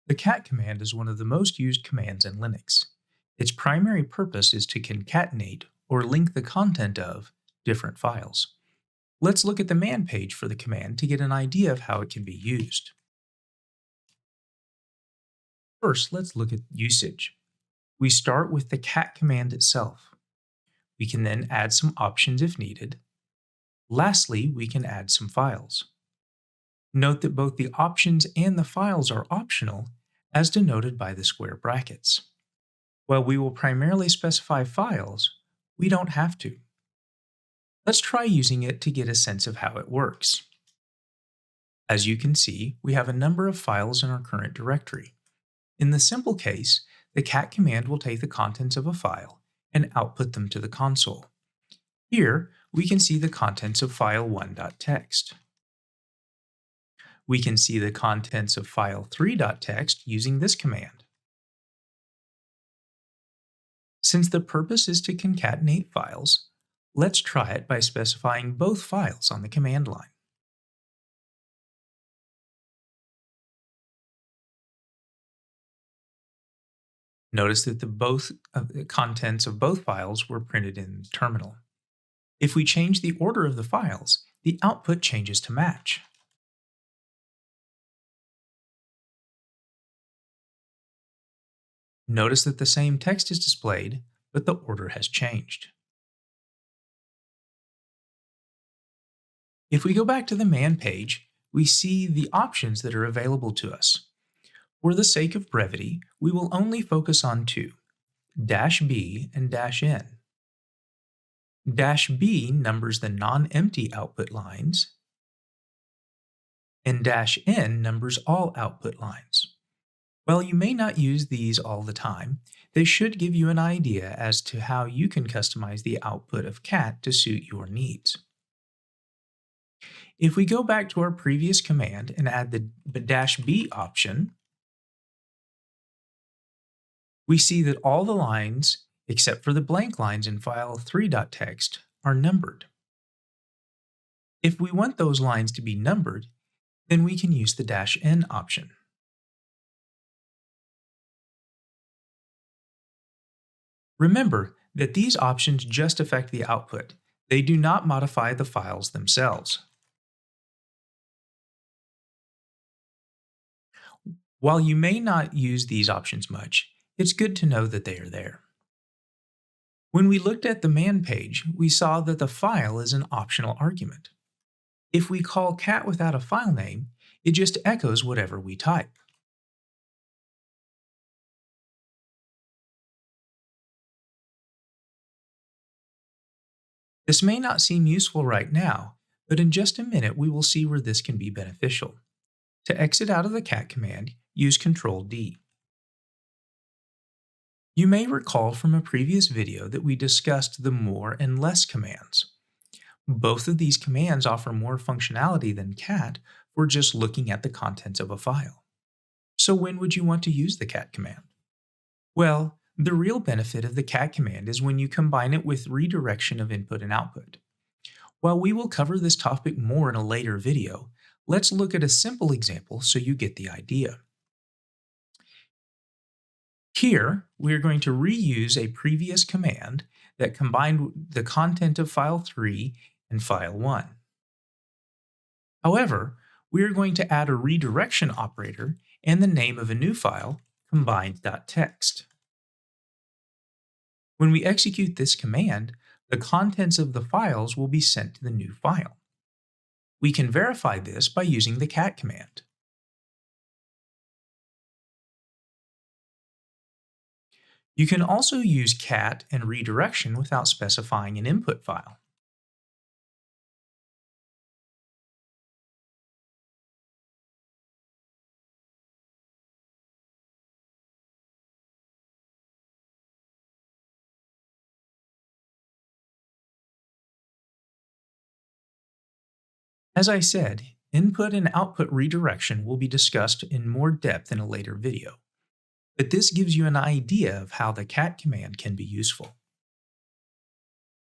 The cat command is one of the most used commands in Linux. Its primary purpose is to concatenate or link the content of different files. Let's look at the man page for the command to get an idea of how it can be used. First, let's look at usage. We start with the cat command itself. We can then add some options if needed. Lastly, we can add some files. Note that both the options and the files are optional, as denoted by the square brackets. While we will primarily specify files, we don't have to. Let's try using it to get a sense of how it works. As you can see, we have a number of files in our current directory. In the simple case, the cat command will take the contents of a file and output them to the console. Here, we can see the contents of file1.txt. We can see the contents of file3.txt using this command. Since the purpose is to concatenate files, let's try it by specifying both files on the command line. Notice that the contents of both files were printed in the terminal. If we change the order of the files, the output changes to match. Notice that the same text is displayed, but the order has changed. If we go back to the man page, we see the options that are available to us. For the sake of brevity, we will only focus on two, -B and -N. -B numbers the non-empty output lines, and -N numbers all output lines. While you may not use these all the time, they should give you an idea as to how you can customize the output of cat to suit your needs. If we go back to our previous command and add the -B option, we see that all the lines, except for the blank lines in file3.txt, are numbered. If we want those lines to be numbered, then we can use the -N option. Remember that these options just affect the output. They do not modify the files themselves. While you may not use these options much, it's good to know that they are there. When we looked at the man page, we saw that the file is an optional argument. If we call cat without a file name, it just echoes whatever we type. This may not seem useful right now, but in just a minute we will see where this can be beneficial. To exit out of the cat command, use Ctrl-D. You may recall from a previous video that we discussed the more and less commands. Both of these commands offer more functionality than cat for just looking at the contents of a file. So when would you want to use the cat command? Well, the real benefit of the cat command is when you combine it with redirection of input and output. While we will cover this topic more in a later video, let's look at a simple example so you get the idea. Here, we are going to reuse a previous command that combined the content of file 3 and file 1. However, we are going to add a redirection operator and the name of a new file, combined.txt. When we execute this command, the contents of the files will be sent to the new file. We can verify this by using the cat command. You can also use cat and redirection without specifying an input file. As I said, input and output redirection will be discussed in more depth in a later video, but this gives you an idea of how the cat command can be useful.